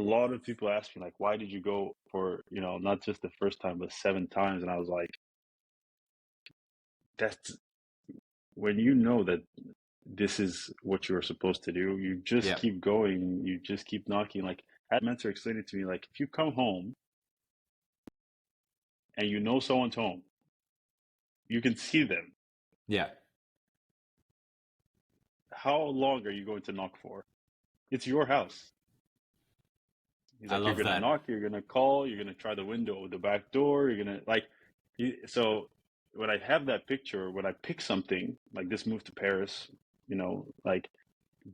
lot of people ask me like, why did you go for, not just the first time, but 7 times? And I was like, that's when you know that this is what you're supposed to do, you just Yeah. keep going, you just keep knocking. Like, I had a mentor explain it to me, like, if you come home and you know someone's home, you can see them. Yeah. How long are you going to knock for? It's your house. He's I like, you're love gonna that. knock, you're gonna call, you're gonna try the window, the back door, you're gonna like. So when I have that picture, when I pick something like this move to Paris, like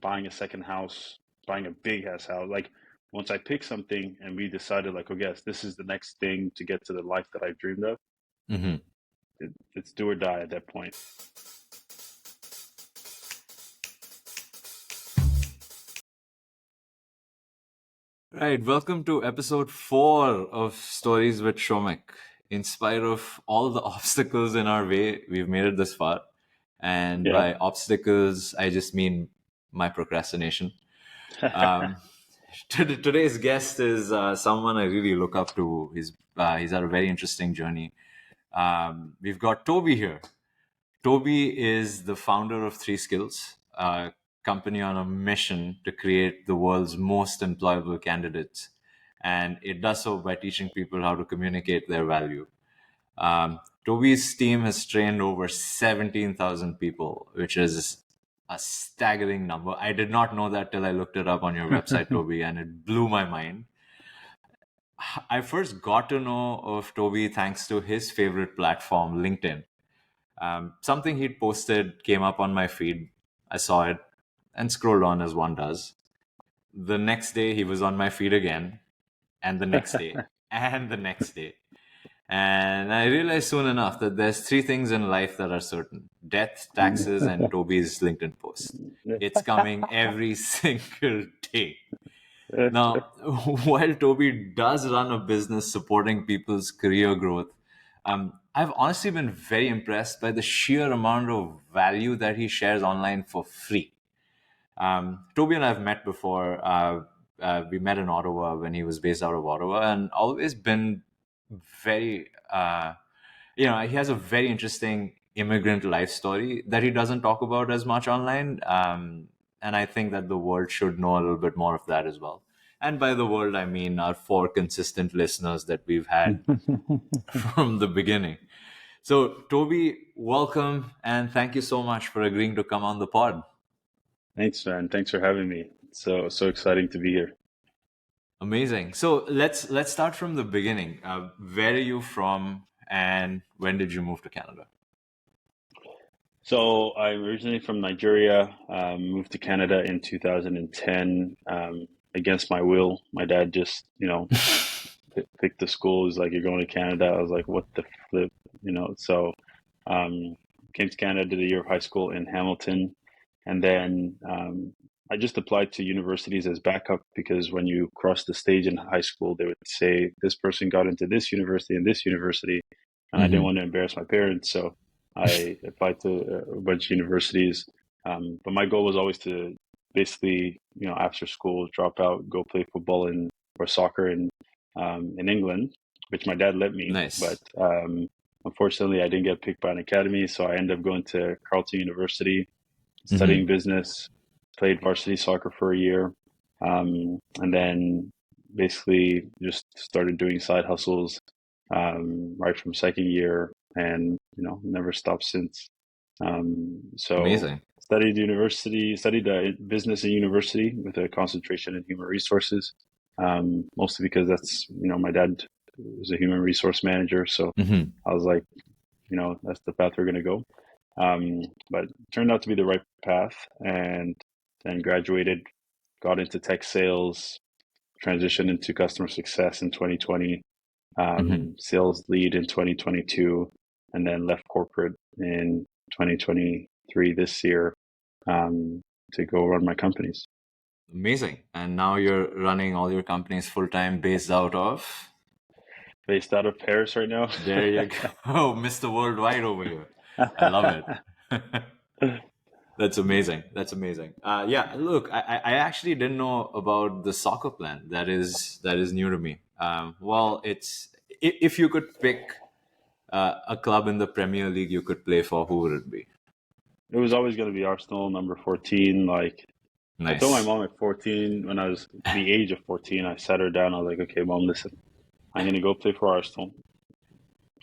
buying a second house, buying a big ass house, like once I pick something and we decided like, oh yes, this is the next thing to get to the life that I've dreamed of, Mm-hmm. it's do or die at that point. Right. Welcome to episode 4 of Stories with Shomik. In spite of all the obstacles in our way, we've made it this far. And Yeah. by obstacles, I just mean my procrastination. Um, today's guest is someone I really look up to. He's had a very interesting journey. We've got Tobi here. Tobi is the founder of Three Skills, a company on a mission to create the world's most employable candidates. And it does so by teaching people how to communicate their value. Tobi's team has trained over 17,000 people, which is a staggering number. I did not know that till I looked it up on your website, Tobi, and it blew my mind. I first got to know of Tobi thanks to his favorite platform, LinkedIn. Something he'd posted came up on my feed. I saw it and scrolled on as one does. The next day, he was on my feed again, and the next day, and the next day. And I realized soon enough that there's 3 things in life that are certain: death, taxes, and Tobi's LinkedIn post. It's coming every single day. Now, while Tobi does run a business supporting people's career growth, I've honestly been very impressed by the sheer amount of value that he shares online for free. Tobi and I have met before. We met in Ottawa when he was based out of Ottawa, and always been very, he has a very interesting immigrant life story that he doesn't talk about as much online. And I think that the world should know a little bit more of that as well. And by the world, I mean our 4 consistent listeners that we've had from the beginning. So, Tobi, welcome, and thank you so much for agreeing to come on the pod. Thanks, man. Thanks for having me. So exciting to be here. Amazing. So let's start from the beginning. Where are you from, and when did you move to Canada? So I'm originally from Nigeria, moved to Canada in 2010, against my will. My dad just, picked the school. He's like, you're going to Canada. I was like, what the flip, So came to Canada, did a year of high school in Hamilton. And then I just applied to universities as backup because when you cross the stage in high school, they would say, this person got into this university and this university. And I didn't want to embarrass my parents. So I applied to a bunch of universities. But my goal was always to basically, after school, drop out, go play football or soccer in England, which my dad let me. Nice. But unfortunately, I didn't get picked by an academy. So I ended up going to Carleton University, studying business, played varsity soccer for a year, and then basically just started doing side hustles right from second year, and never stopped since. So Amazing. studied business in university with a concentration in human resources, mostly because that's my dad was a human resource manager, so I was like, that's the path we're going to go. But it turned out to be the right path, and then graduated, got into tech sales, transitioned into customer success in 2020, sales lead in 2022, and then left corporate in 2023 this year to go run my companies. Amazing. And now you're running all your companies full-time based out of Paris right now. There you go. Oh, Mr. Worldwide over here. I love it. That's amazing. That's amazing. Yeah, look, I actually didn't know about the soccer plan. That is new to me. Well, if you could pick a club in the Premier League you could play for, who would it be? It was always going to be Arsenal, number 14. Like, I told my Nice. mom at 14, when I was the age of 14, I sat her down. I was like, okay, mom, listen, I'm going to go play for Arsenal.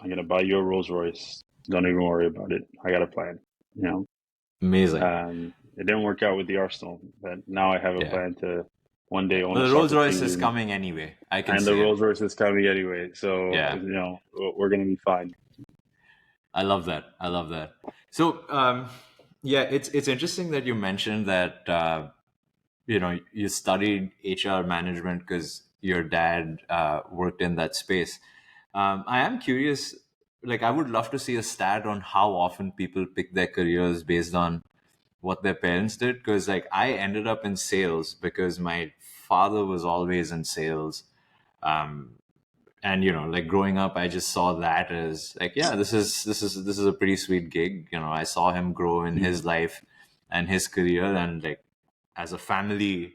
I'm going to buy you a Rolls Royce. Don't even worry about it. I got a plan. You know, Amazing. it didn't work out with the Arsenal, but now I have a Yeah. plan to one day own Well, a the Rolls soccer Royce is team, coming anyway. I can and the say it. Rolls Royce is coming anyway. So, Yeah. we're going to be fine. I love that. I love that. So, yeah, it's interesting that you mentioned that you studied HR management because your dad worked in that space. I am curious. Like, I would love to see a stat on how often people pick their careers based on what their parents did. Because, like, I ended up in sales because my father was always in sales. Um, and like growing up, I just saw that as like, yeah, this is a pretty sweet gig. I saw him grow in his Mhm. life and his career, and like as a family,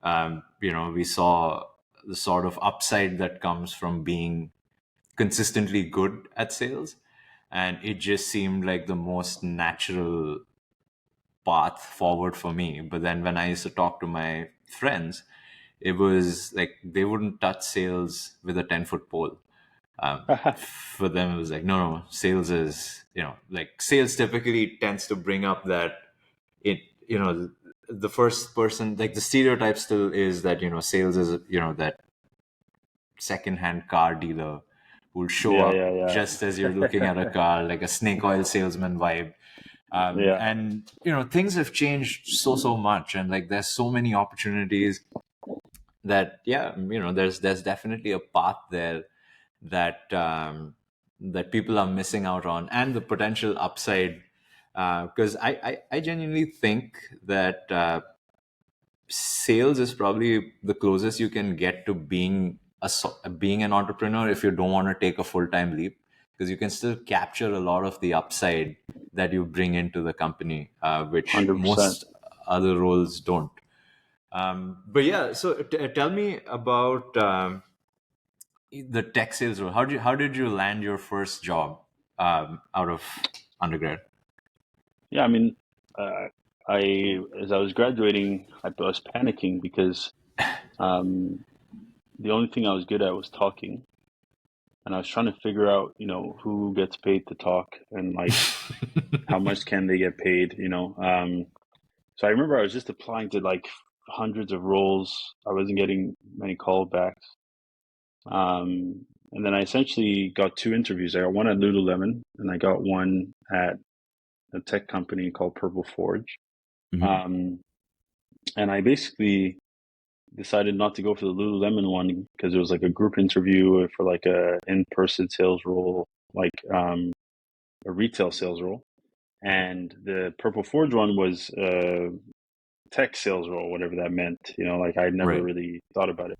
we saw the sort of upside that comes from being consistently good at sales, and it just seemed like the most natural path forward for me. But then when I used to talk to my friends, it was like they wouldn't touch sales with a 10-foot pole. For them, it was like, no, no, sales is, like sales typically tends to bring up that it, the first person, like the stereotype still is that, sales is, that secondhand car dealer who'll show Yeah, up yeah, just as you're looking at a car, like a snake oil salesman vibe. yeah. And, things have changed so much. And like, there's so many opportunities that, yeah, there's definitely a path there that that people are missing out on, and the potential upside. Because I genuinely think that sales is probably the closest you can get to being an entrepreneur if you don't want to take a full-time leap, because you can still capture a lot of the upside that you bring into the company, which 100%. most other roles don't. But yeah, so tell me about the tech sales role. How did you land your first job out of undergrad? Yeah, I mean, uh, as I was graduating, I was panicking because um, the only thing I was good at was talking, and I was trying to figure out, who gets paid to talk and like how much can they get paid. So I remember I was just applying to like hundreds of roles. I wasn't getting many callbacks. And then I essentially got two interviews. I got one at Lululemon, and I got one at a tech company called Purple Forge. Mhm. Um, and I basically decided not to go for the Lululemon one because it was like a group interview for like a in-person sales role, like a retail sales role. And the Purple Forge one was a tech sales role, whatever that meant. Like I'd never Right. really thought about it.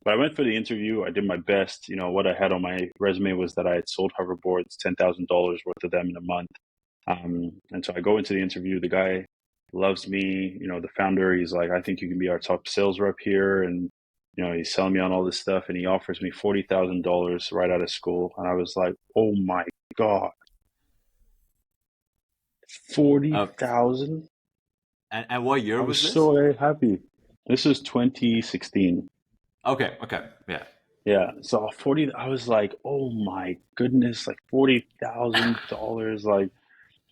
But I went for the interview. I did my best. What I had on my resume was that I had sold hoverboards, $10,000 worth of them in a month. And so I go into the interview. The guy loves me. The founder, he's like, I think you can be our top sales rep here. And, he's selling me on all this stuff. And he offers me $40,000 right out of school. And I was like, oh my God, Uh, 40,000? and what year I was was this? so very happy. This is 2016. Okay. Okay. Yeah. Yeah. So 40, I was like, oh my goodness, like $40,000. Like,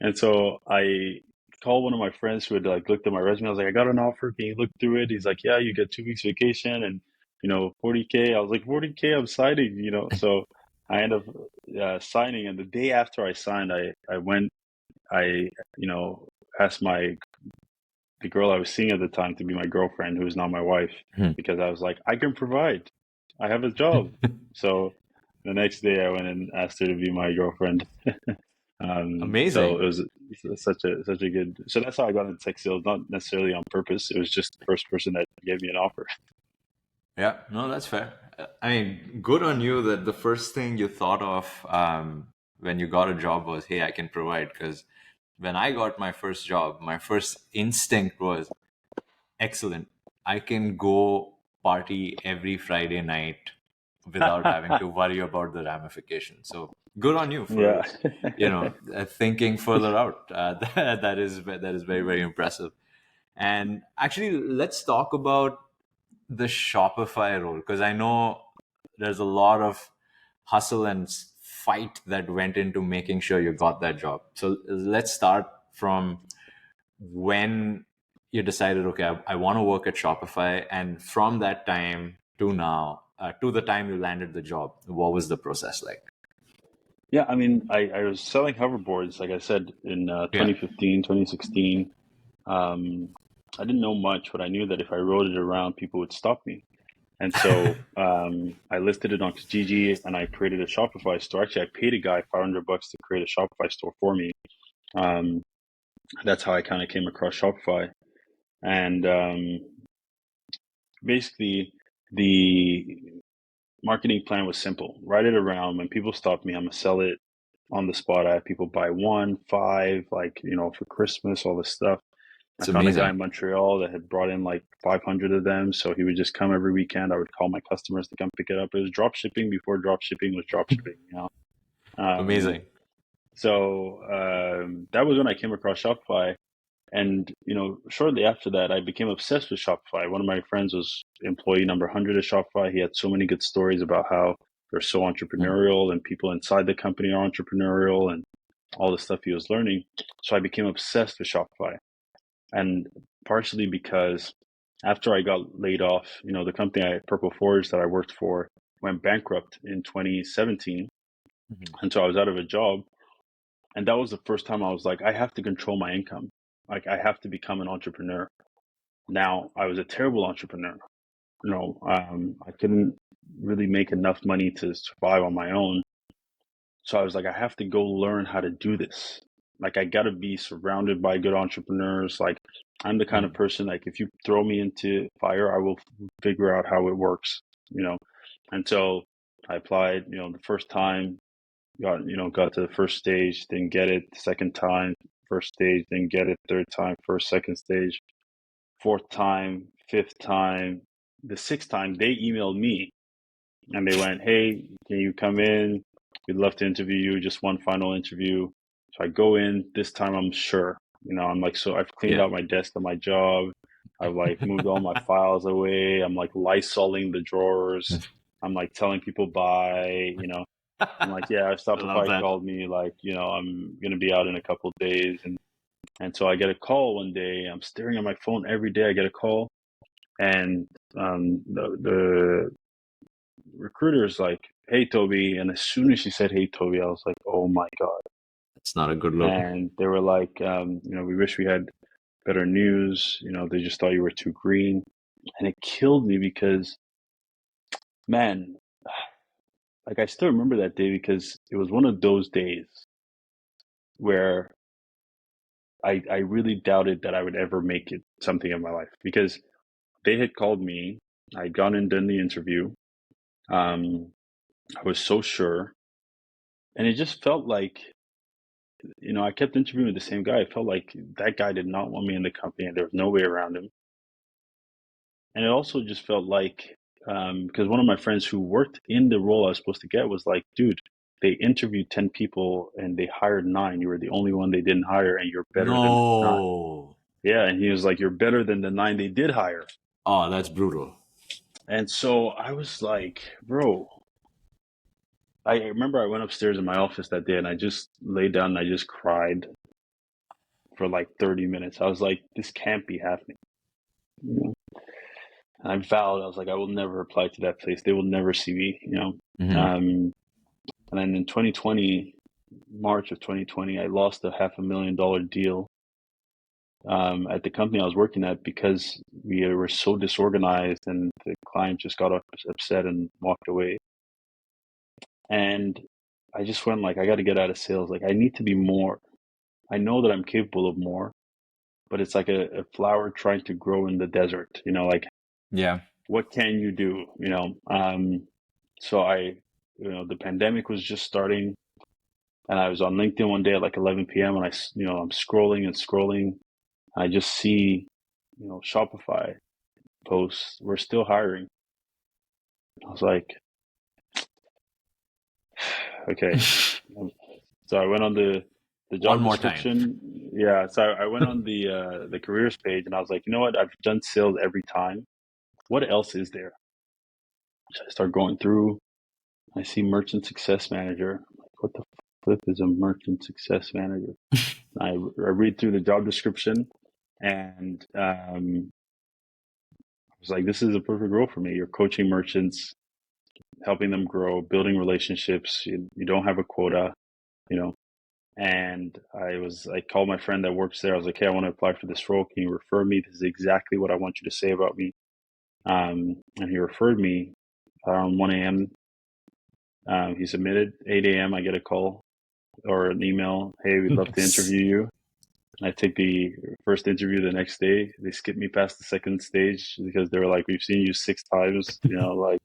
and so I called one of my friends who had like looked at my resume. I was like, I got an offer. Can you look through it? He's like, yeah, you get 2 weeks vacation and 40K. I was like, 40K, I'm signing. So I ended up signing. And the day after I signed, I went, I, you know, asked the girl I was seeing at the time to be my girlfriend, who is now my wife, Hmm. because I was like, I can provide. I have a job. So the next day I went and asked her to be my girlfriend. So Amazing. it was such a good. So that's how I got into tech sales, not necessarily on purpose. It was just the first person that gave me an offer. Yeah. No, that's fair. I mean, good on you that the first thing you thought of when you got a job was, hey, I can provide. Because when I got my first job, my first instinct was, excellent, I can go party every Friday night without having to worry about the ramifications. So good on you Yeah. for, thinking further out. That is very, very impressive. And actually, let's talk about the Shopify role, because I know there's a lot of hustle and fight that went into making sure you got that job. So let's start from when you decided, okay, I want to work at Shopify, and from that time to now, to the time you landed the job, what was the process like? Yeah, I mean, I was selling hoverboards, like I said, in Yeah. 2015, 2016. Um, I didn't know much, but I knew that if I rode it around, people would stop me. And so I listed it on Kijiji and I created a Shopify store. Actually, I paid a guy $500 to create a Shopify store for me. Um, that's how I kind of came across Shopify. And basically, the marketing plan was simple. Write it around. When people stop me, I'm gonna sell it on the spot. I have people buy one, five, like, for Christmas, all this stuff. I It's found a guy amazing. in Montreal that had brought in like 500 of them. So he would just come every weekend. I would call my customers to come pick it up. It was drop shipping before drop shipping was drop shipping. Um, Amazing. so that was when I came across Shopify. And, shortly after that, I became obsessed with Shopify. One of my friends was employee number 100 at Shopify. He had so many good stories about how they're so Mm. entrepreneurial and people inside the company are entrepreneurial and all the stuff he was learning. So I became obsessed with Shopify. And partially because after I got laid off, the company Purple Forge that I worked for went bankrupt in 2017. Mhm. And so I was out of a job. And that was the first time I was like, I have to control my income. Like I have to become an entrepreneur. Now, I was a terrible entrepreneur. I couldn't really make enough money to survive on my own. So I was like, I have to go learn how to do this. Like, I got to be surrounded by good entrepreneurs. Like, I'm the kind of Mm. person, like, if you throw me into fire, I will figure out how it works, you know? And so I applied, the first time, got to the first stage, didn't get it. Second time, first stage, didn't get it. Third time, first, second stage. Fourth time, fifth time, the sixth time, they emailed me and they went, "Hey, can you come in? We'd love to interview you. Just one final interview." So I go in. This time, I'm sure. I'm like, so I've cleaned Yeah. out my desk at my job. I've like moved all my files away. I'm like Lysoling the drawers. I'm like telling people bye. I'm like, yeah, if I love Shopify that. called me, like, I'm gonna be out in a couple of days, and so I get a call one day. I'm staring at my phone every day. I get a call, and the recruiter is like, "Hey, Toby," and as soon as she said, "Hey, Toby," I was like, "Oh my God!" It's not a good look. And they were like, "We wish we had better news. They just thought you were too green," and it killed me because, man, like I still remember that day because it was one of those days where I really doubted that I would ever make it something in my life because they had called me. I'd gone and done the interview. Um, I was so sure, and it just felt like, I kept interviewing the same guy. It felt like that guy did not want me in the company, and there was no way around him. And it also just felt like, because one of my friends who worked in the role I was supposed to get was like, "Dude, they interviewed 10 people and they hired nine. You were the only one they didn't hire, and you're better than the nine." No. Yeah, and he was like, "You're better than the nine they did hire." Oh, that's brutal. And so I was like, "Bro." I remember I went upstairs in my office that day and I just laid down and I just cried for like 30 minutes. I was like, this can't be happening. You know? And I vowed, I was like, I will never apply to that place. They will never see me. Hmm. And then in 2020, March of 2020, I lost a $500,000 deal at the company I was working at because we were so disorganized and the client just got upset and walked away. And I just went like, I got to get out of sales. Like, I need to be more. I know that I'm capable of more, but it's like a flower trying to grow in the desert, like Yeah. what can you do, so the pandemic was just starting. And I was on LinkedIn one day at like 11 p.m. and I'm scrolling and scrolling. I just see, Shopify posts, we're still hiring. I was like, okay. So I went on the One job more time. description. Yeah. So I went on the careers page and I was like, you know what? I've done sales every time. What else is there? So I start going through. I see merchant success manager. I'm like, what the flip is a merchant success manager? I read through the job description and I was like, this is a perfect role for me. You're coaching merchants, helping them grow, building relationships. You don't have a quota, you know. And I called my friend that works there. I was like, hey, I want to apply for this role. Can you refer me? This is exactly what I want you to say about me. And he referred me around 1 a.m. He submitted 8 a.m. I get a call or an email. Hey, we'd love to Nice. interview you. And I take the first interview the next day. They skipped me past the second stage because they were like, we've seen you 6 times, like,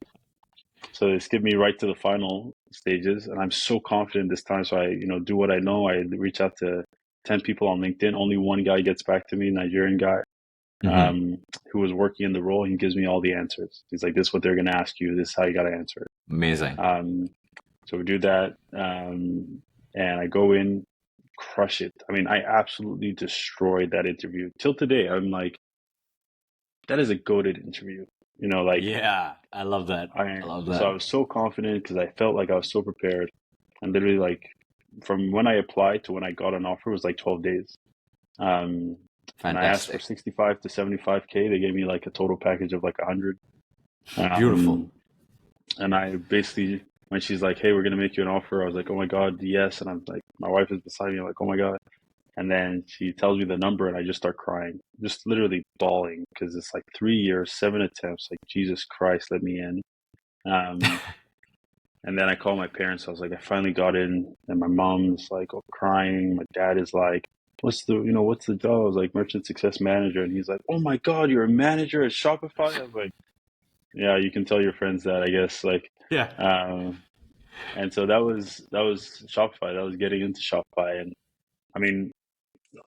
so they skipped me right to the final stages. And I'm so confident this time. So I, do what I know. I reach out to 10 people on LinkedIn. Only one guy gets back to me, Nigerian guy, Mm-hmm. who was working in the role. He gives me all the answers. He's like, this is what they're going to ask you. This is how you got to answer it. Amazing. So we do that. And I go in, crush it. I mean, I absolutely destroyed that interview. Till today, I'm like, that is a goated interview. Like Yeah, I love that. I I love so I that. was so confident because I felt like I was so prepared. And literally, like from when I applied to when I got an offer was like 12 days. Um, and I asked for Fantastic. 65 to 75K. They gave me like a total package of like 100. Beautiful. And I basically, when she's like, "Hey, we're gonna make you an offer," I was like, "Oh my God, yes!" And I'm like, my wife is beside me, I'm like, "Oh my God!" And then she tells me the number, and I just start crying, just literally bawling because it's like 3 years, 7 attempts. Like Jesus Christ, let me in. Um, and then I call my parents. I was like, I finally got in, and my mom's like crying. My dad is like, what's the job? I was like, merchant success manager, and he's like, oh my God, you're a manager at Shopify. I was like, yeah, you can tell your friends that, I guess. Like, Yeah. um, and so that was Shopify. That was getting into Shopify, and I mean,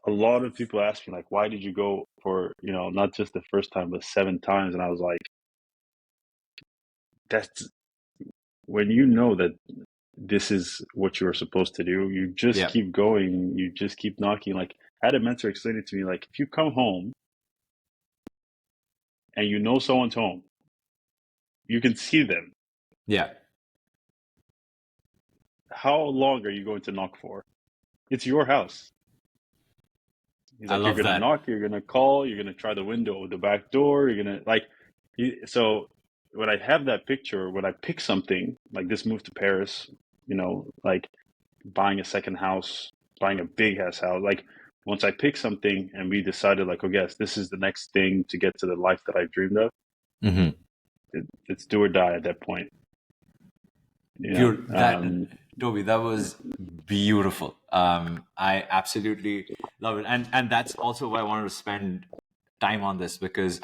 a lot of people ask me like, why did you go for not just the first time but 7 times? And I was like, that's when you know that this is what you're supposed to do. You just Yeah. keep going. You just keep knocking. Like I had a mentor explain it to me. Like if you come home and you know someone's home, you can see them. Yeah. How long are you going to knock for? It's your house. He's I like, you're love gonna that. knock, you're gonna call, you're gonna try the window or the back door. You're gonna like. So when I have that picture, when I pick something like this move to Paris, like buying a second house, buying a big ass house. Like once I picked something and we decided like, oh yes, this is the next thing to get to the life that I've dreamed of. Mm-hmm. It's do or die at that point. You know. That Toby, that was beautiful. I absolutely love it, and that's also why I wanted to spend time on this because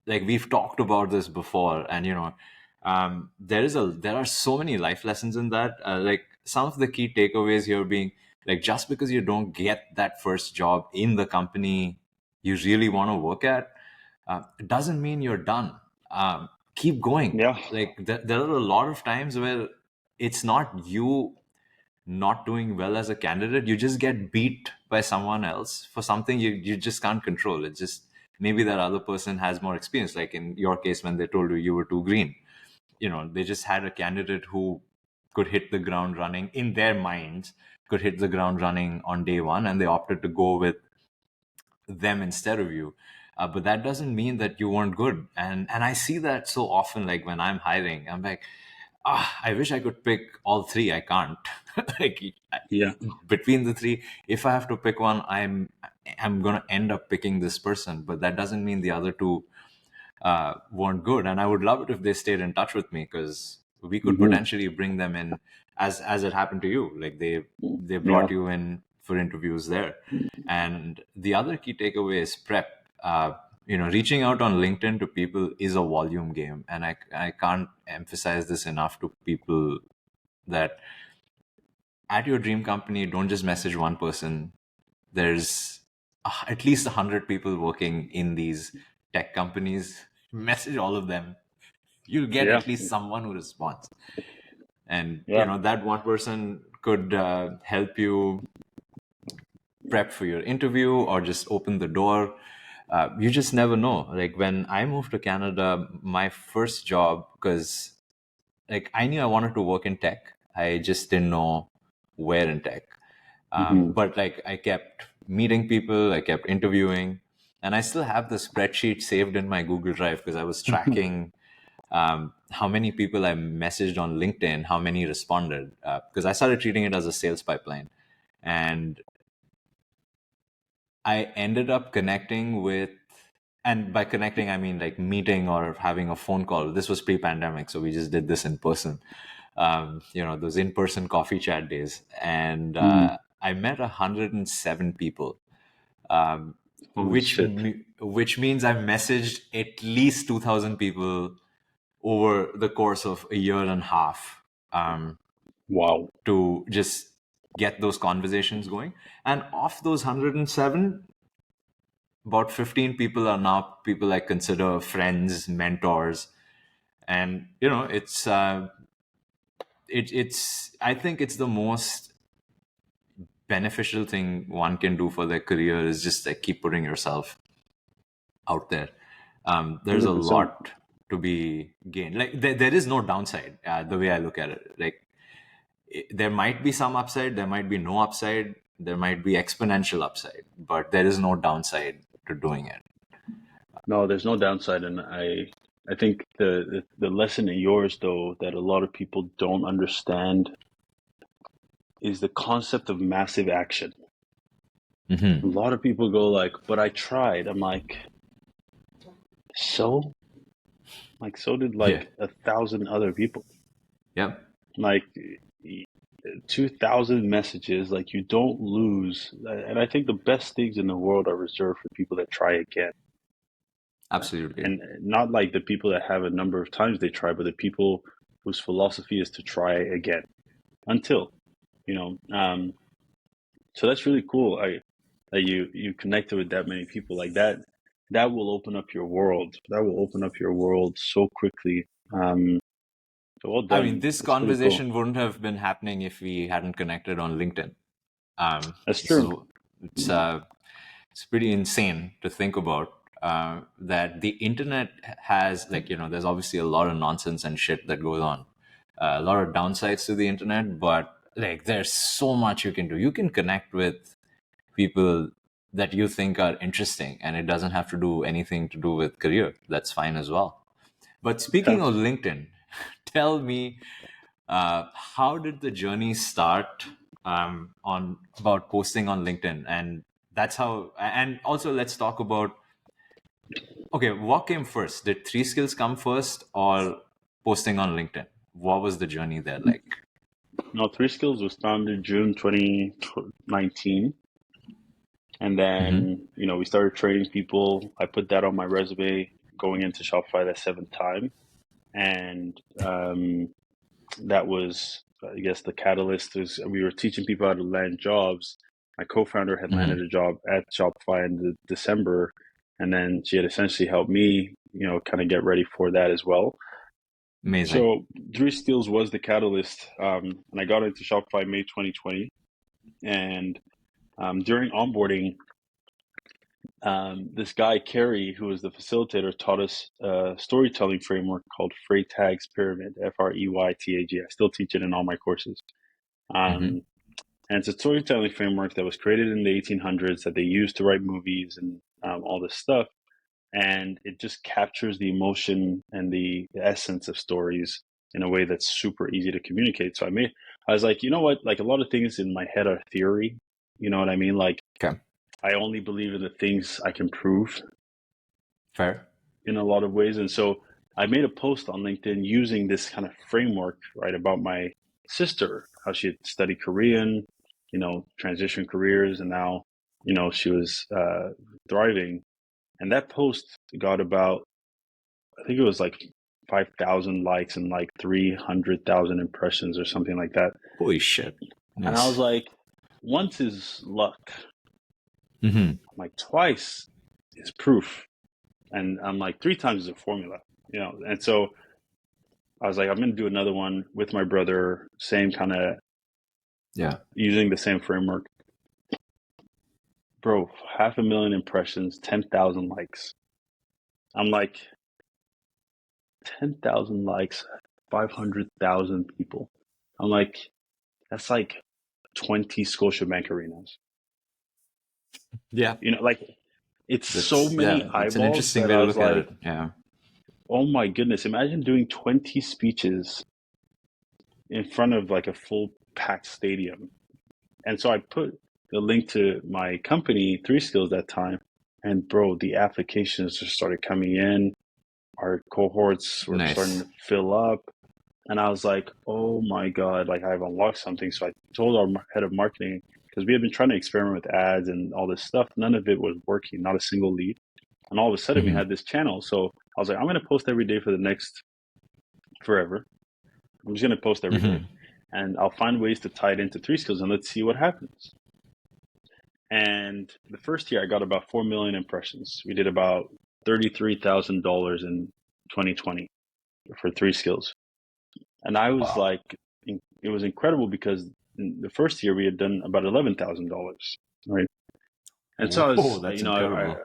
like we've talked about this before, and there are so many life lessons in that. Like some of the key takeaways here being like just because you don't get that first job in the company you really want to work at, it doesn't mean you're done. Keep going. Yeah. Like there are a lot of times where it's not you not doing well as a candidate, you just get beat by someone else for something you just can't control. It's just maybe that other person has more experience, like in your case when they told you you were too green. They just had a candidate who could hit the ground running in their minds, could hit the ground running on day one, and they opted to go with them instead of you. But that doesn't mean that you weren't good. And I see that so often, like when I'm hiring, I'm like, I wish I could pick all three. I can't. like Yeah. between the three, if I have to pick one, I'm gonna end up picking this person. But that doesn't mean the other two weren't good. And I would love it if they stayed in touch with me because we could Hmm. potentially bring them in as it happened to you. Like they Yeah. brought you in for interviews there. And the other key takeaway is prep. Reaching out on LinkedIn to people is a volume game, and I can't emphasize this enough to people that at your dream company, don't just message one person. There's at least 100 people working in these tech companies. Message all of them. You'll get Yeah, at least someone who responds. And, yeah. that one person could help you prep for your interview or just open the door. You just never know. Like when I moved to Canada, my first job, because like I knew I wanted to work in tech, I just didn't know where in tech. Hmm. But like I kept meeting people, I kept interviewing, and I still have the spreadsheet saved in my Google Drive because I was tracking how many people I messaged on LinkedIn, how many responded, because I started treating it as a sales pipeline. And I ended up connecting with, and by connecting, I mean like meeting or having a phone call. This was pre-pandemic, so we just did this in person. Those in-person coffee chat days, and Mm. I met 107 people, um, Holy shit! which means I messaged at least 2,000 people over the course of a year and a half, Wow. to just get those conversations going. And of those 107, about 15 people are now people I consider friends, mentors. And it's I think it's the most beneficial thing one can do for their career is just like keep putting yourself out there. There's a 100%. lot to be gained. Like there is no downside, the way I look at it. Like there might be some upside, there might be no upside, there might be exponential upside, but there is no downside to doing it. No, there's no downside, and I think the lesson in yours though that a lot of people don't understand is the concept of massive action. A Hmm. lot of people go like, "But I tried." I'm like, so so did Yeah. like 1,000 other people. Yep. Like 2,000 messages. Like you don't lose, and I think the best things in the world are reserved for people that try again. Absolutely. And not like the people that have a number of times they try, but the people whose philosophy is to try again until, you know. So that's really cool. That you connected with that many people like that. That will open up your world. That will open up your world so quickly. So well I mean, done. this That's really cool. conversation wouldn't have been happening if we hadn't connected on LinkedIn. That's This is true. it's uh, it's pretty insane to think about, that the internet has, like, there's obviously a lot of nonsense and shit that goes on, a lot of downsides to the internet, but like there's so much you can do. You can connect with people that you think are interesting, and it doesn't have to do anything to do with career. That's fine as well. But Yeah. speaking of LinkedIn, tell me, how did the journey start, on about posting on LinkedIn? And that's how. And also, let's talk about, okay, what came first? Did three skills come first or posting on LinkedIn? What was the journey there like? No, Three Skills was founded June 2019. And Mm-hmm. then, we started training people. I put that on my resume going into Shopify that seventh time. And that was, I guess, the catalyst is we were teaching people how to land jobs. My co-founder had landed Mm-hmm. a job at Shopify in December, and then she had essentially helped me, kind of get ready for that as well. Amazing. So Three Skills was the catalyst, and I got into Shopify May 2020. And during onboarding, this guy Kerry, who was the facilitator, taught us a storytelling framework called Freytag's Pyramid, Freytag. I still teach it in all my courses. Mm-hmm. Um, and it's a storytelling framework that was created in the 1800s that they used to write movies and all this stuff. And it just captures the emotion and the essence of stories in a way that's super easy to communicate. So I was like, you know what? Like a lot of things in my head are theory. You know what I mean? Like Okay. I only believe in the things I can prove Fair. in a lot of ways. And so I made a post on LinkedIn using this kind of framework, right, about my sister, how she had studied Korean, transitioned careers, and now, she was thriving. And that post got about, I think it was like 5,000 likes and like 300,000 impressions or something like that. Holy shit. And I was Nice. like, once is luck. Mm-hmm. I'm like, twice is proof. And I'm like, three times is a formula, you know? And so I was like, I'm going to do another one with my brother, same kind of Yeah. using the same framework. Bro, 500,000 impressions, 10,000 likes. I'm like, 10,000 likes, 500,000 people. I'm like, that's like 20 Scotiabank arenas. Yeah. You know, like it's so many That's an eyeballs interesting that way I to was look at like, it. Yeah. oh my goodness, imagine doing 20 speeches in front of like a full packed stadium. And so I put the link to my company, Three Skills, that time. And bro, the applications just started coming in. Our cohorts were starting Nice. to fill up. And I was like, oh my God, like I've unlocked something. So I told our head of marketing, because we had been trying to experiment with ads and all this stuff. None of it was working, not a single lead. And all of a sudden we Mm-hmm. had this channel. So I was like, I'm going to post every day for the next forever. I'm just going to post every day Mm-hmm. and I'll find ways to tie it into Three Skills and let's see what happens. And the first year I got about 4 million impressions. We did about $33,000 in 2020 for Three Skills. And I was Wow. like, it was incredible because in the first year we had done about $11,000, right? And so I Whoa, was, that's incredible.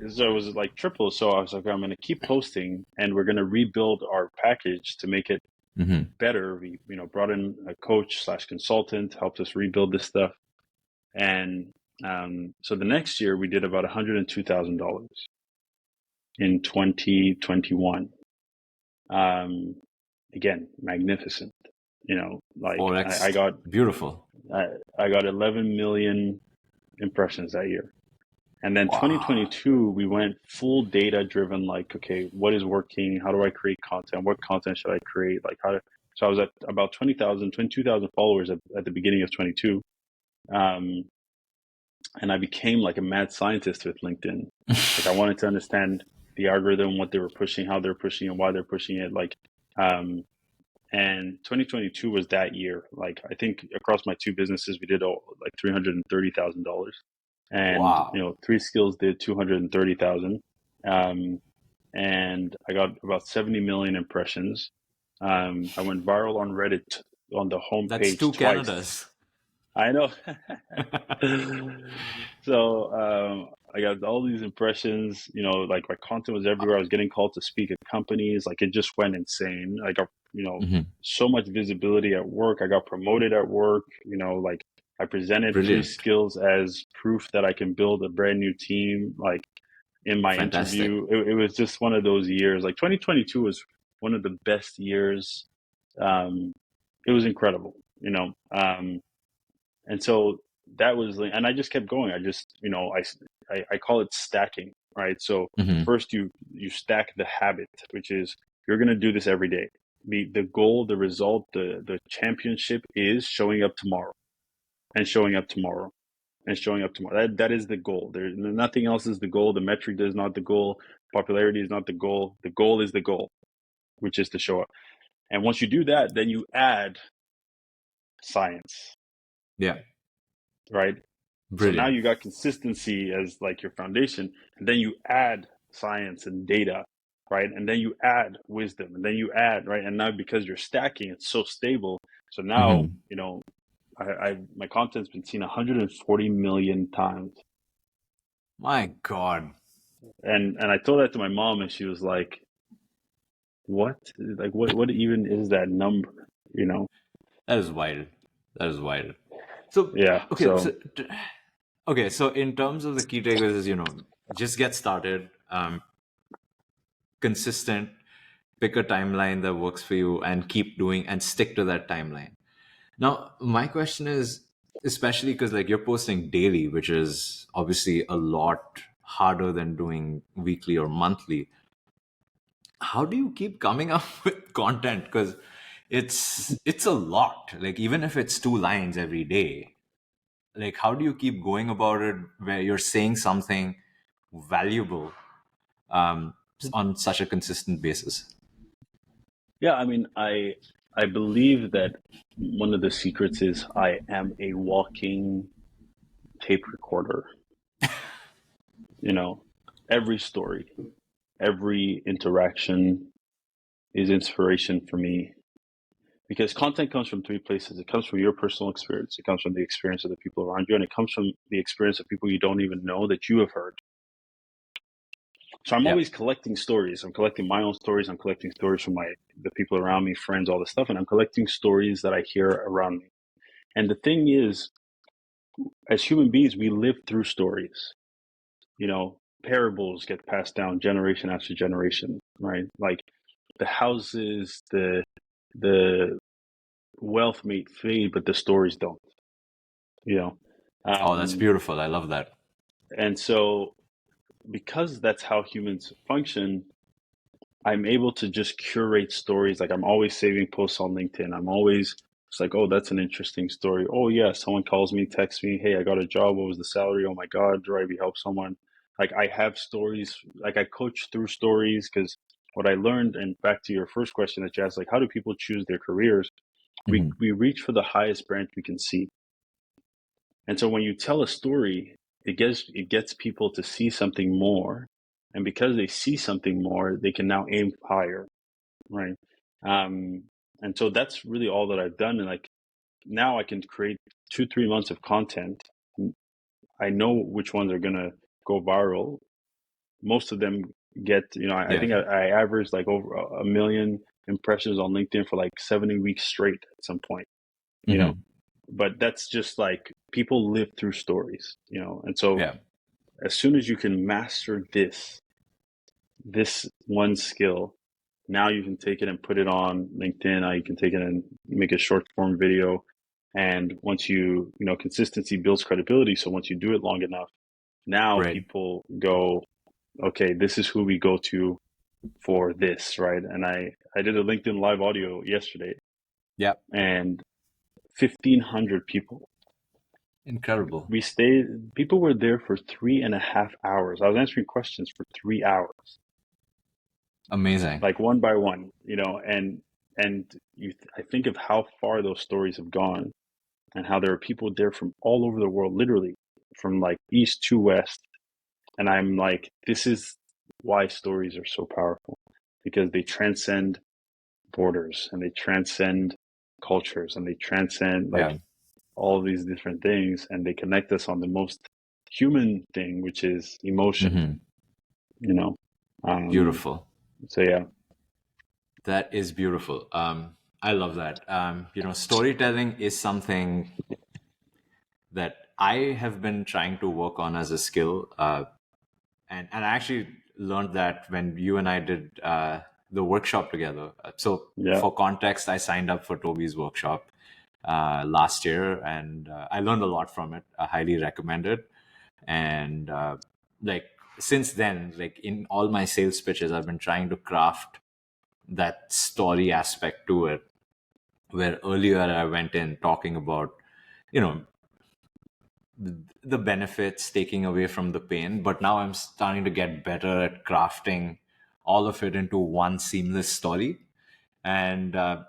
so it was like triple. So I was like, I'm going to keep posting and we're going to rebuild our package to make it Mm-hmm. better. We, brought in a coach slash consultant, helped us rebuild this stuff. And so the next year we did about $102,000 in 2021. Um, Again, magnificent. Like I 4x. got Beautiful. I, I got 11 million impressions that year. And then Wow. 2022, we went full data driven, like, okay, what is working? How do I create content? What content should I create? Like so I was at about 20,000, 22,000 followers at the beginning of 22. Um, and I became like a mad scientist with LinkedIn. Like I wanted to understand the algorithm, what they were pushing, how they're pushing it, why they're pushing it. Um, and 2022 was that year. Like I think across my two businesses, we did like $330,000, and Wow. Three Skills did 230,000, and I got about 70 million impressions. I went viral on Reddit on the That's homepage two twice. Canadas. I know. So I got all these impressions, like my content was everywhere. I was getting called to speak at companies. Like it just went insane. I got, Mm-hmm. so much visibility at work. I got promoted at work, like I presented Three Brilliant. Skills as proof that I can build a brand new team. Like in my Fantastic. interview, it was just one of those years. Like 2022 was one of the best years. Um, it was incredible, and so that was, and I just kept going. I just, I call it stacking, right? So Mm-hmm. first you stack the habit, which is you're going to do this every day. The goal, the result, the championship is showing up tomorrow and showing up tomorrow and showing up tomorrow. That is the goal. There nothing else is the goal. The metric is not the goal. Popularity is not the goal. The goal is the goal, which is to show up. And once you do that, then you add science, Yeah. right? So now Brilliant. you got consistency as like your foundation, and then you add science and data, right? And then you add wisdom, and then you add, right? And now because you're stacking, it's so stable. So now, Mm-hmm. I my content's been seen 140 million times. My God. And I told that to my mom, and she was like, "What? Like what even is that number?" That is wild. That is wild. So, Yeah. okay. So So in terms of the key takeaways, is, just get started, consistent, pick a timeline that works for you and keep doing and stick to that timeline. Now, my question is, especially because like you're posting daily, which is obviously a lot harder than doing weekly or monthly. How do you keep coming up with content? Because it's a lot. Like even if it's 2 lines every day, like how do you keep going about it where you're saying something valuable on such a consistent basis? yeah, I mean, I believe that one of the secrets is I am a walking tape recorder. You know, every story, every interaction is inspiration for me because content comes from three places. It comes from your personal experience, it comes from the experience of the people around you, and it comes from the experience of people you don't even know that you have heard. So I'm Yeah. always collecting stories. I'm collecting my own stories. I'm collecting stories from the people around me, friends, all this stuff, and I'm collecting stories that I hear around me. And the thing is, as human beings, we live through stories. You know, parables get passed down generation after generation, right? Like the houses, the wealth may fade, but the stories don't. You know, Oh, that's beautiful. I love that. and so because that's how humans function, I'm able to just curate stories. Like I'm always saving posts on LinkedIn. I'm always it's like, oh, that's an interesting story. Oh yeah, someone calls me, texts me, hey, I got a job. What was the salary? Oh my God, do I help someone? Like I have stories. Like I coach through stories because what I learned, and back to your first question that you asked, like how do people choose their careers? We Hmm. we reach for the highest branch we can see. And so when you tell a story, it gets people to see something more. And because they see something more, they can now aim higher. Right. Um, and so that's really all that I've done. And like now I can create 2, 3 months of content. I know which ones are gonna go viral. Most of them get, I Yeah. think I averaged like over a million impressions on LinkedIn for like 70 weeks straight at some point, you know. Hmm. But that's just like people live through stories, and so Yeah. as soon as you can master this one skill, now you can take it and put it on LinkedIn. Now you can take it and make a short form video. And once consistency builds credibility. So once you do it long enough, now Right. people go, okay, this is who we go to for this, right? And I did a LinkedIn live audio yesterday Yeah. and 1,500 people. Incredible. People were there for 3.5 hours. I was answering questions for 3 hours. Amazing. Like one by one, and I think of how far those stories have gone and how there are people there from all over the world, literally from like east to west. And I'm like, this is why stories are so powerful because they transcend borders and they transcend cultures and they transcend like Yeah. all of these different things and they connect us on the most human thing, which is emotion, Hmm. you know. Um, Beautiful. so yeah. That is beautiful. I love that. Storytelling is something that I have been trying to work on as a skill. And I actually learned that when you and I did the workshop together. So, Yeah. for context, I signed up for Tobi's workshop last year, and I learned a lot from it. I highly recommend it. And like since then, like in all my sales pitches, I've been trying to craft that story aspect to it. Where earlier I went in talking about, you know, the benefits, taking away from the pain, but now I'm starting to get better at crafting all of it into one seamless story. And I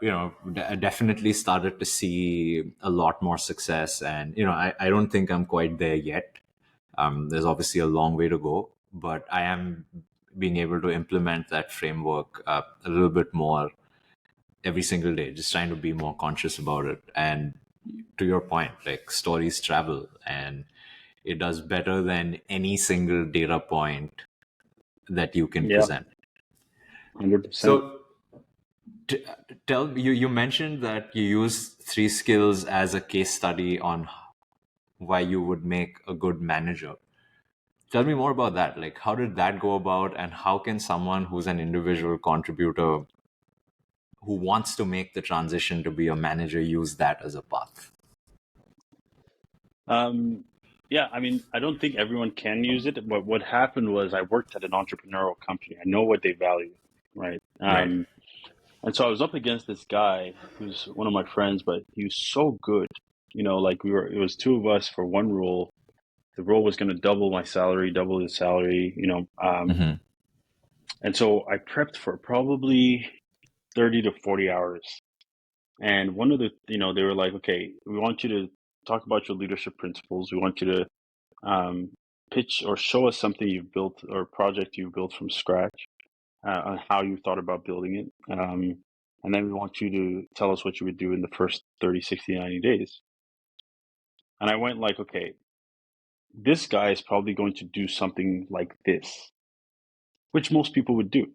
definitely started to see a lot more success. And I don't think I'm quite there yet. There's obviously a long way to go, but I am being able to implement that framework a little bit more every single day, just trying to be more conscious about it. And to your point, like stories travel, and it does better than any single data point that you can Yeah. present. 100%. So t- tell me, you mentioned that you use three skills as a case study on why you would make a good manager. Tell me more about that. Like, how did that go about, and how can someone who's an individual contributor who wants to make the transition to be a manager use that as a path? Um, yeah, I mean, I don't think everyone can use it, but what happened was I worked at an entrepreneurial company. I know what they value, right? Right. And so I was up against this guy who's one of my friends, but he was so good. Like it was two of us for one role. The role was going to double my salary, double his salary. Hmm. And so I prepped for probably 30 to 40 hours. And one of the, they were like, okay, we want you to talk about your leadership principles. We want you to um, pitch or show us something you've built or a project you've built from scratch, on how you thought about building it. And then we want you to tell us what you would do in the first 30, 60, 90 days. And I went like, okay, this guy is probably going to do something like this, which most people would do.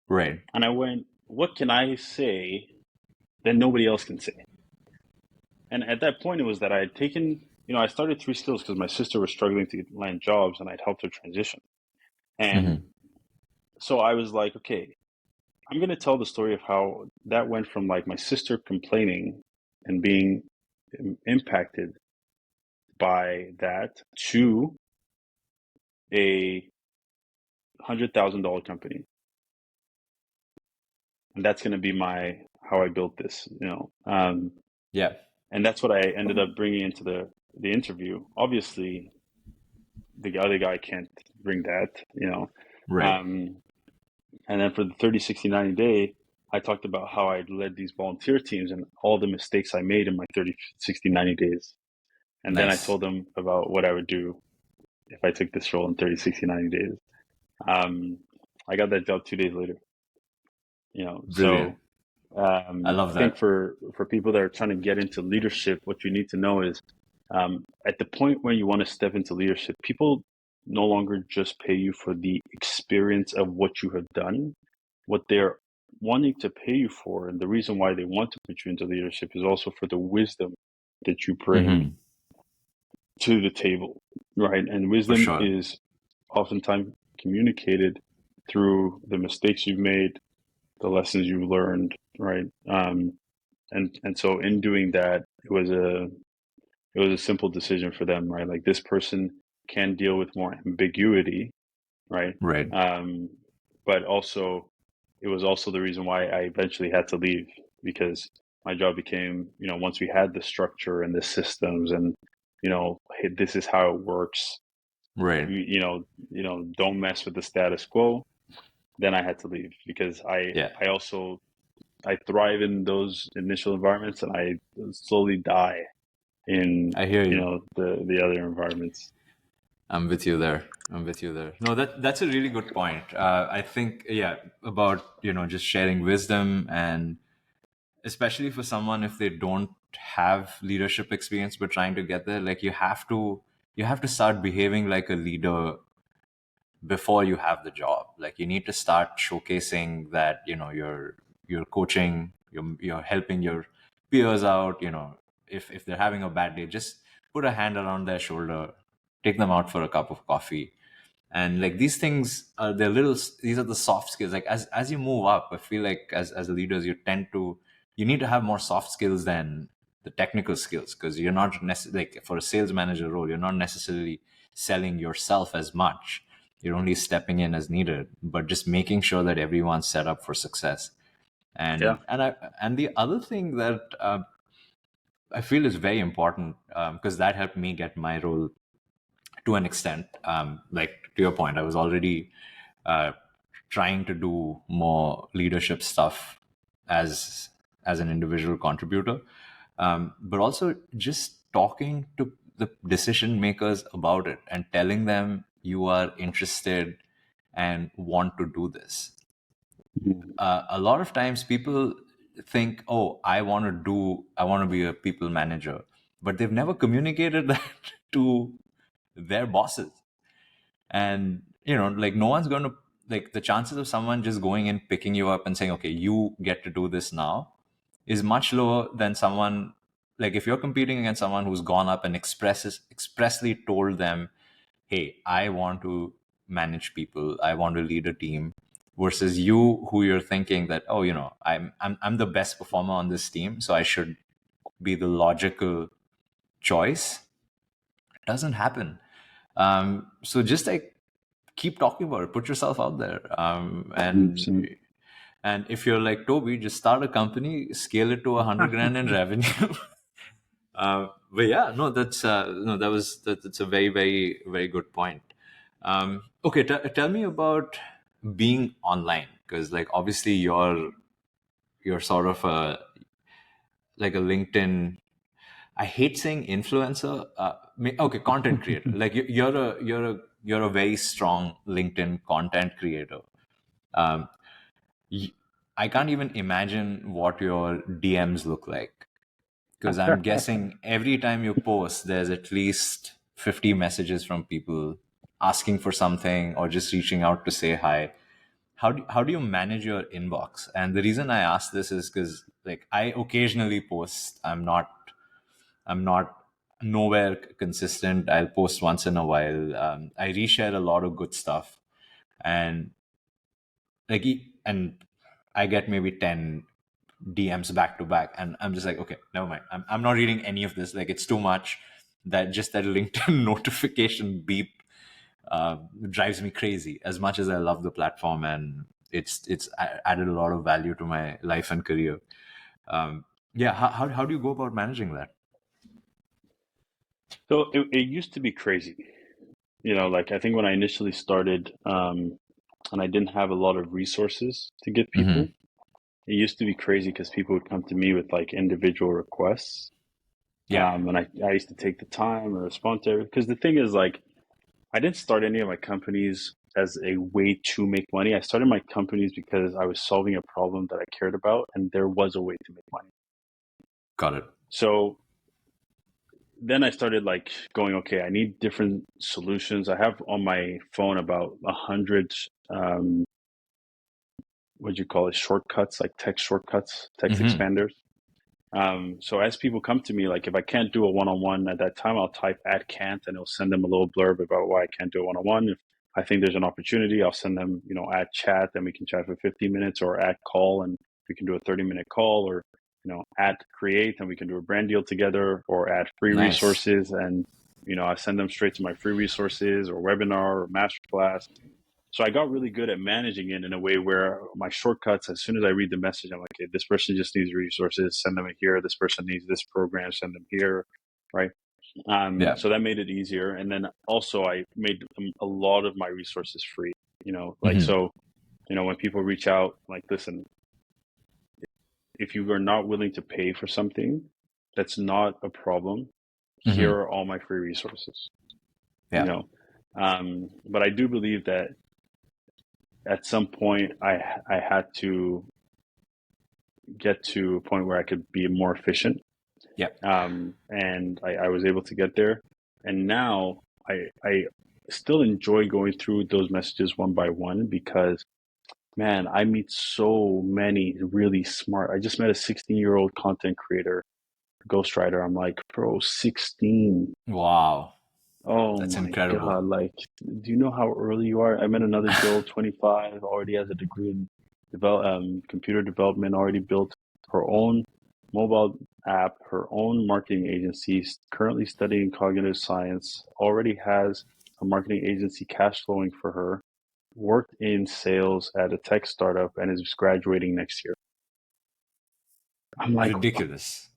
Right. And I went, what can I say that nobody else can say? And at that point, it was that I had taken, I started three skills because my sister was struggling to land jobs and I'd helped her transition. And Mm-hmm. so I was like, okay, I'm going to tell the story of how that went from like my sister complaining and being impacted by that to a $100,000 company. And that's going to be how I built this, Yeah. and that's what I ended up bringing into the interview. Obviously, the other guy can't bring that. Right. Um, and then for the 30, 60, 90 day, I talked about how I led these volunteer teams and all the mistakes I made in my 30, 60, 90 days. And then I Nice. told them about what I would do if I took this role in 30, 60, 90 days. Um, I got that job 2 days later, Brilliant. so I I love think that. for people that are trying to get into leadership, what you need to know is at the point where you want to step into leadership, people no longer just pay you for the experience of what you have done. What they're wanting to pay you for, and the reason why they want to put you into leadership, is also for the wisdom that you bring Mm-hmm. to the table, right? And For wisdom sure. is oftentimes communicated through the mistakes you've made, the lessons you've learned, right? And so in doing that, it was a simple decision for them, right? Like, this person can deal with more ambiguity, right? Right. Um, but also, it was also the reason why I eventually had to leave, because my job became, once we had the structure and the systems and, hey, this is how it works. Right. Don't mess with the status quo. Then I had to leave because Yeah. I also I thrive in those initial environments, and I slowly die in I hear you. the other environments. I'm with you there. I'm with you there. No, that's a really good point. I think, yeah, about just sharing wisdom, and especially for someone if they don't have leadership experience but trying to get there, like you have to start behaving like a leader before you have the job. Like you need to start showcasing that you're coaching, you're helping your peers out. If they're having a bad day, just put a hand around their shoulder, take them out for a cup of coffee. And like these things are these are the soft skills. Like as you move up, I feel like as leaders you need to have more soft skills than the technical skills, because you're not necessarily, like for a sales manager role, you're not necessarily selling yourself as much. You're only stepping in as needed, but just making sure that everyone's set up for success. Yeah. And the other thing that I feel is very important, because that helped me get my role to an extent. Like to your point, I was already uh, trying to do more leadership stuff as an individual contributor, but also just talking to the decision makers about it and telling them you are interested and want to do this. Mhm. A lot of times people think, oh, I want to be a people manager, but they've never communicated that to their bosses. And like no one's going to, like the chances of someone just going in, picking you up and saying, okay, you get to do this now, is much lower than someone, like if you're competing against someone who's gone up and expressly told them, hey, I want to manage people, I want to lead a team, versus you who you're thinking that, oh, I'm the best performer on this team, so I should be the logical choice. It doesn't happen. So just like keep talking about it, put yourself out there, and 100%. if you're like Toby, just start a company, scale it to 100 grand in revenue. But yeah, no, that's a very, very, very good point. Okay, tell me about being online, because like obviously you're sort of like a LinkedIn. I hate saying influencer. Okay, content creator. Like you're a very strong LinkedIn content creator. Um, y- I can't even imagine what your DMs look like, because I'm guessing every time you post, there's at least 50 messages from people asking for something or just reaching out to say hi. How do you manage your inbox? And the reason I ask this is because like I occasionally post. I'm not nowhere consistent. I'll post once in a while. I reshare a lot of good stuff, and and I get maybe 10 DMs back to back, and I'm just like, okay, never mind. I'm not reading any of this. Like, it's too much. That LinkedIn notification beep drives me crazy. As much as I love the platform, and it's added a lot of value to my life and career. Um, yeah, how do you go about managing that? So it used to be crazy. Like I think when I initially started, and I didn't have a lot of resources to give people, Hmm. it used to be crazy because people would come to me with like individual requests. Yeah, And I used to take the time and respond to everything. Because the thing is, like, I didn't start any of my companies as a way to make money. I started my companies because I was solving a problem that I cared about, and there was a way to make money. got it. So then I started like going, okay, I need different solutions. I have on my phone about 100, what do you call it, shortcuts, like text shortcuts, text Hmm. expanders. So as people come to me, like if I can't do a one-on-one at that time, I'll type add can't and it'll send them a little blurb about why I can't do a one-on-one. If I think there's an opportunity, I'll send them, add chat and we can chat for 15 minutes, or add call and we can do a 30-minute call, or, add create and we can do a brand deal together, or add free Nice. resources and, I send them straight to my free resources or webinar or masterclass. So I got really good at managing it in a way where my shortcuts, as soon as I read the message, I'm like, okay, this person just needs resources, send them here. This person needs this program, send them here, right? Yeah. So that made it easier. And then also I made a lot of my resources free, like, Hmm. so, when people reach out, like, listen, if you are not willing to pay for something, that's not a problem. Here Hmm. are all my free resources, you Yeah. know. But I do believe that at some point I had to get to a point where I could be more efficient. Yeah. And I was able to get there. And now I still enjoy going through those messages one by one because, man, I meet so many really smart. I just met a 16-year-old content creator, ghostwriter. I'm like, bro, 16. Wow. Oh That's my incredible. God. Like, do you know how early you are? I met another girl, 25, already has a degree in computer development, already built her own mobile app, her own marketing agency, currently studying cognitive science, already has a marketing agency cash flowing for her, worked in sales at a tech startup, and is graduating next year. I'm like, Ridiculous.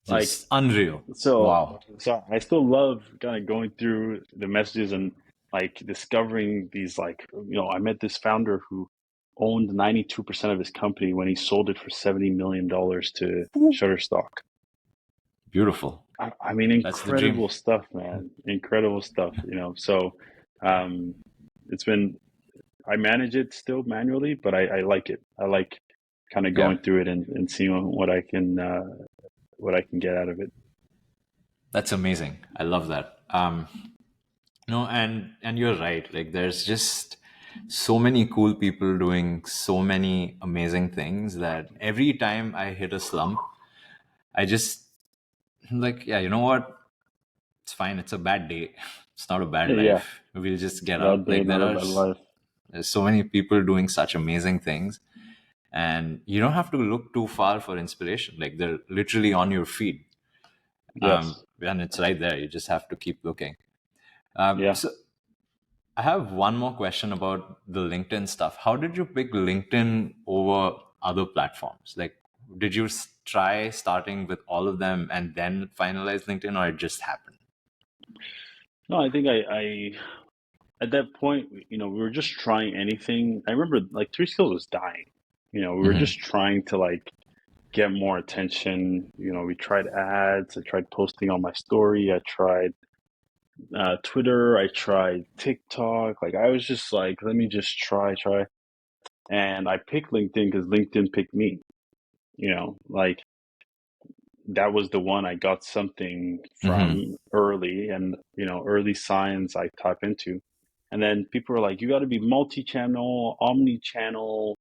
like, Just unreal. So, Wow. so I still love kind of going through the messages and like discovering these, like, I met this founder who owned 92% of his company when he sold it for $70 million to Shutterstock. Beautiful. I mean, That's the dream. incredible stuff, man. Incredible stuff. So, um, it's been, I manage it still manually, but I like it. I like kind of Yeah. going through it and seeing what I can get out of it. That's amazing. I love that. No, and you're right. Like there's just so many cool people doing so many amazing things that every time I hit a slump, I just like, yeah, you know what? It's fine. It's a bad day. It's not a bad Yeah, life. We'll just get bad up. day, Like not a bad life. there's so many people doing such amazing things, and you don't have to look too far for inspiration. Like they're literally on your feed, Yes. and it's right there. You just have to keep looking. Yeah. So I have one more question about the LinkedIn stuff. How did you pick LinkedIn over other platforms? Like, did you try starting with all of them and then finalize LinkedIn, or it just happened? No, I think I at that point, we were just trying anything. I remember like Three Skills was dying. We were Hmm. just trying to like get more attention. We tried ads. I tried posting on my story. I tried Twitter. I tried TikTok. Like I was just like, let me just try. And I picked LinkedIn because LinkedIn picked me. Like that was the one I got something Mm-hmm. from early, and early signs I tap into. And then people were like, you got to be multi-channel, omni-channel.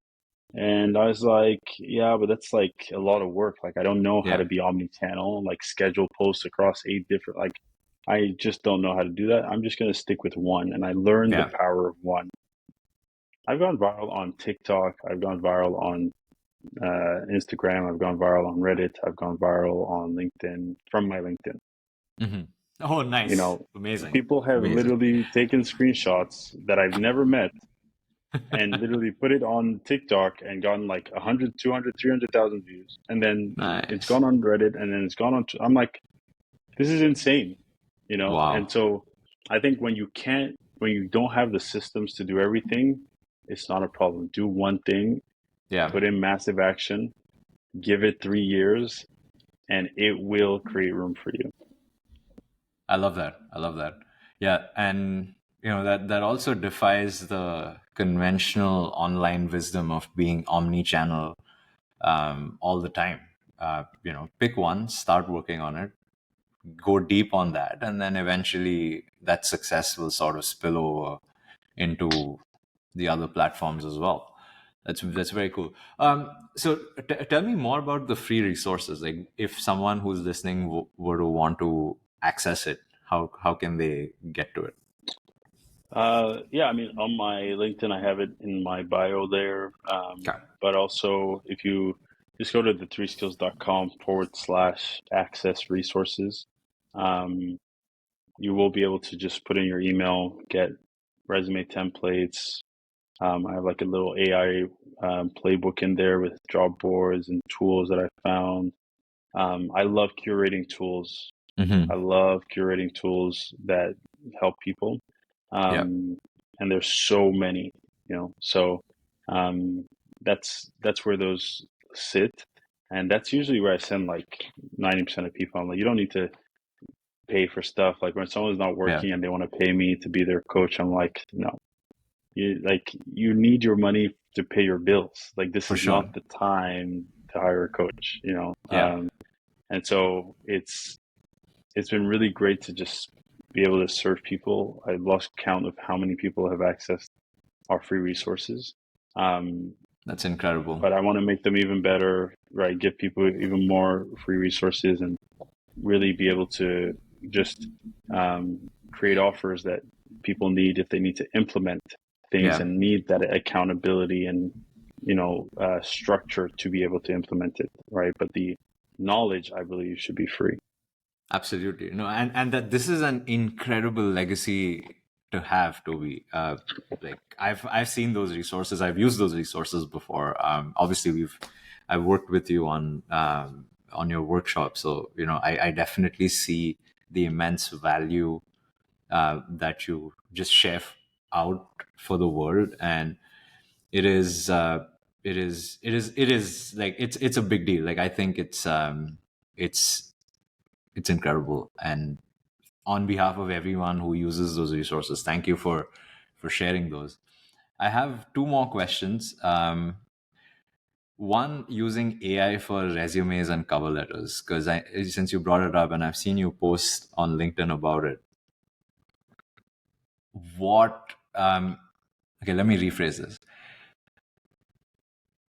And I was like, yeah, but that's like a lot of work. Like, I don't know how Yeah. to be omni-channel, like schedule posts across 8 different, like, I just don't know how to do that. I'm just going to stick with one. And I learned the Yeah. power of one. I've gone viral on TikTok. I've gone viral on Instagram. I've gone viral on Reddit. I've gone viral on LinkedIn from my LinkedIn. Mm-hmm. Oh, You nice. know, Amazing. people have Amazing. literally taken screenshots that I've never met and literally put it on TikTok and gotten like 100, 200, 300,000 views. And then it's Nice. gone on Reddit, and then it's gone on. I'm like, this is insane, And Wow. so I think when you don't have the systems to do everything, it's not a problem. Do one thing, Yeah. put in massive action, give it 3 years, and it will create room for you. I love that. I love that. Yeah, and that also defies the conventional online wisdom of being omni-channel all the time. Pick one, start working on it, go deep on that, and then eventually that success will sort of spill over into the other platforms as well. That's very cool. So tell me more about the free resources. Like, if someone who's listening were to want to access it, how can they get to it? Yeah, I mean, on my LinkedIn, I have it in my bio there. Okay. But also, if you just go to the3skills.com/access resources, um, you will be able to just put in your email, get resume templates. I have like a little AI playbook in there with job boards and tools that I found. I love curating tools. Mm-hmm. I love curating tools that help people. Yeah. Um, and there's so many, so um, that's where those sit. And that's usually where I send like 90% of people. I'm like, you don't need to pay for stuff. Like when someone's not Yeah. working and they want to pay me to be their coach, I'm like, no, you need your money to pay your bills. Like this For is sure. not the time to hire a coach. Yeah. And so it's been really great to just be able to serve people. I lost count of how many people have accessed our free resources. Um, That's incredible. but I want to make them even better, right? Give people even more free resources and really be able to just create offers that people need if they need to implement things Yeah. and need that accountability and structure to be able to implement it, right? But the knowledge, I believe, should be free. Absolutely. No, and that this is an incredible legacy to have, Toby. Like, I've seen those resources. I've used those resources before. Obviously, I've worked with you on your workshop, so I definitely see the immense value that you just share out for the world. And it is like it's a big deal. Like, I think it's it's incredible. And on behalf of everyone who uses those resources, thank you for sharing those. I have two more questions. One, using AI for resumes and cover letters, because since you brought it up and I've seen you post on LinkedIn about it, what okay, let me rephrase this.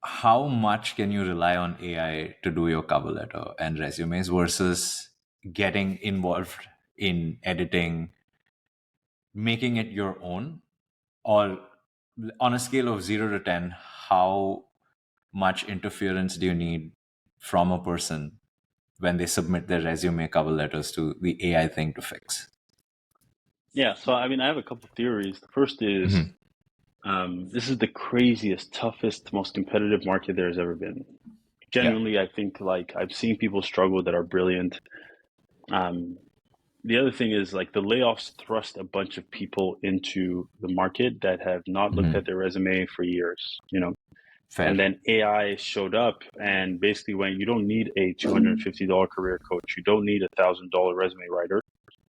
How much can you rely on AI to do your cover letter and resumes versus getting involved in editing, making it your own? Or on a scale of 0 to 10, how much interference do you need from a person when they submit their resume cover letters to the AI thing to fix? Yeah, so I mean, I have a couple theories. The first is Hmm. this is the craziest, toughest, most competitive market there's ever been. Yeah. Genuinely, I think like I've seen people struggle that are brilliant. Um, the other thing is like the layoffs thrust a bunch of people into the market that have not looked Hmm. at their resume for years. Fair. And then AI showed up and basically went, you don't need a $250 career coach. You don't need a $1,000 resume writer.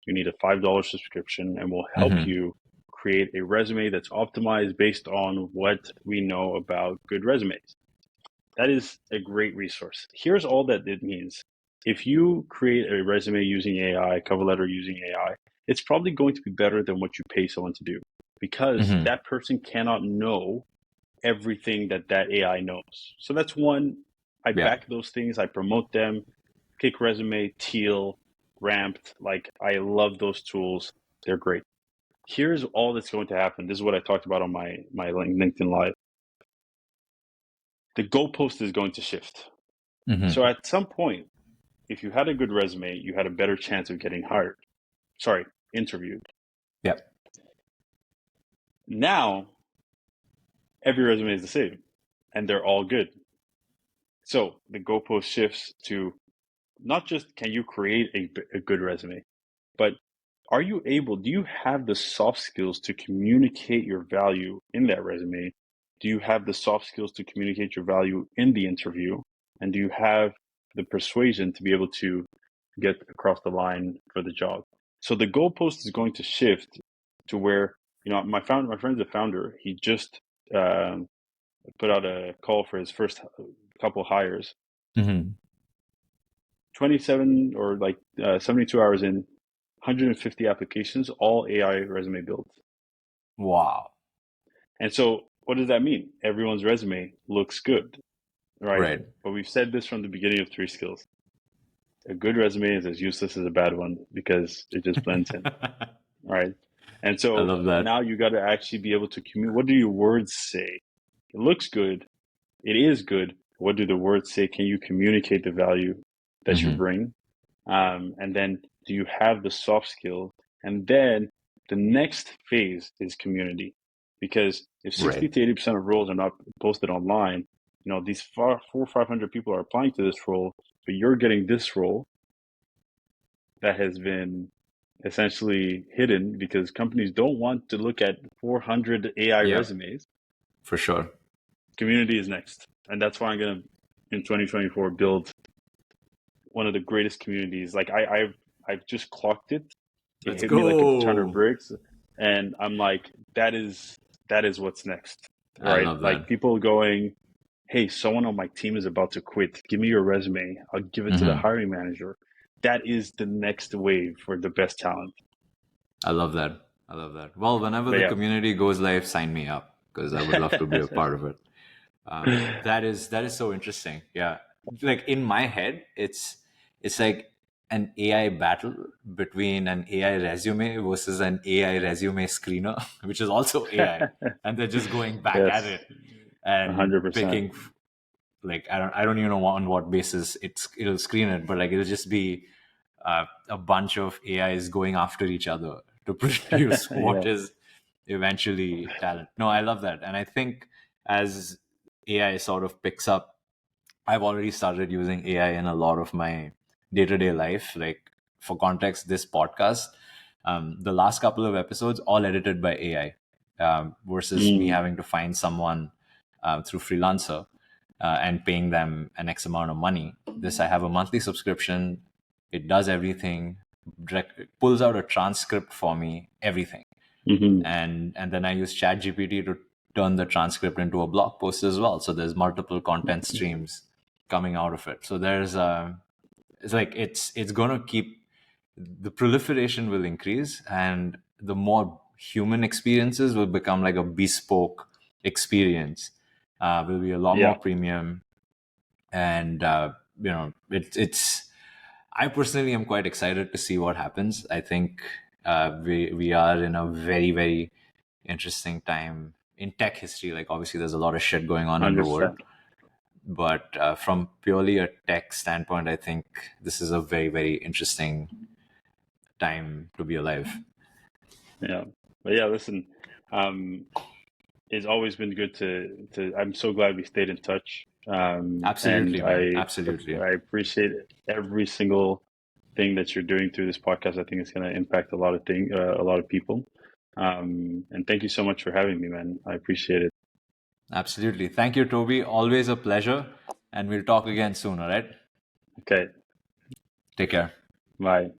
You need a $5 subscription, and we'll help Mm-hmm. you create a resume that's optimized based on what we know about good resumes. That is a great resource. Here's all that it means. If you create a resume using AI, cover letter using AI, it's probably going to be better than what you pay someone to do, because Mm-hmm. that person cannot know everything that that AI knows. So that's one. I Yeah. back those things. I promote them. Kick Resume, Teal, Ramped. Like, I love those tools. They're great. Here's all that's going to happen. This is what I talked about on my LinkedIn Live. The goalpost is going to shift. Mm-hmm. So at some point, if you had a good resume, you had a better chance of getting hired. Sorry, interviewed. Yeah. Now, every resume is the same, and they're all good. So the goalpost shifts to not just can you create a good resume, but do you have the soft skills to communicate your value in that resume? Do you have the soft skills to communicate your value in the interview? And do you have the persuasion to be able to get across the line for the job? So the goalpost is going to shift to where, my friend's a founder. He just put out a call for his first couple hires. Mm-hmm. 27 or 72 hours in, 150 applications, all AI resume builds. Wow. And so what does that mean? Everyone's resume looks good, right? Right. But we've said this from the beginning of Three Skills. A good resume is as useless as a bad one because it just blends in, right? And I so love that. now you got to actually be able to communicate. What do your words say? It looks good. It is good. What do the words say? Can you communicate the value that you Mm-hmm. bring? And then do you have the soft skills? And then the next phase is community. Because if 60 Right. to 80% of roles are not posted online, these 400 or 500 people are applying to this role, but you're getting this role that has been essentially hidden because companies don't want to look at 400 AI Yeah, resumes. for sure. Community is next. And that's why I'm going to, in 2024, build one of the greatest communities. Like I've just clocked it. It Let's hit me like a ton of go. bricks, and I'm like, that is what's next, I right? love Like that. people going, hey, someone on my team is about to quit. Give me your resume. I'll give it to the Mm-hmm. hiring manager. That is the next wave for the best talent. I love that. I love that. Well, whenever But the yeah, community goes live, sign me up because I would love to be a part of it. That is so interesting. Yeah, like in my head, it's like an AI battle between an AI resume versus an AI resume screener, which is also AI, and they're just going back at yes, it and 100%. picking. Like I don't even know on what basis it'll screen it, but like it'll just be a bunch of AIs going after each other to produce what Yeah. is eventually talent. No, I love that. And I think as AI sort of picks up, I've already started using AI in a lot of my day-to-day life. Like for context, this podcast, the last couple of episodes, all edited by AI, versus me Mm. having to find someone through Freelancer and paying them an X amount of money. This, I have a monthly subscription. It does everything, pulls out a transcript for me, everything. Hmm. And then I use ChatGPT to turn the transcript into a blog post as well. So there's multiple content streams coming out of it. So there's it's like it's gonna keep, the proliferation will increase, and the more human experiences will become like a bespoke experience. Will be a lot more Yeah, premium, and it's. I personally am quite excited to see what happens. I think we are in a very very interesting time in tech history. Like obviously, there's a lot of shit going on in the world, 100%. but from purely a tech standpoint, I think this is a very very interesting time to be alive. Yeah. But yeah, listen, um, it's always been good to I'm so glad we stayed in touch. And Absolutely, man. Absolutely. I appreciate every single thing that you're doing through this podcast. I think it's going to impact a lot of people. And thank you so much for having me, man. I appreciate it. Absolutely. Thank you, Toby. Always a pleasure. And we'll talk again soon, all right? Okay, Take care. bye.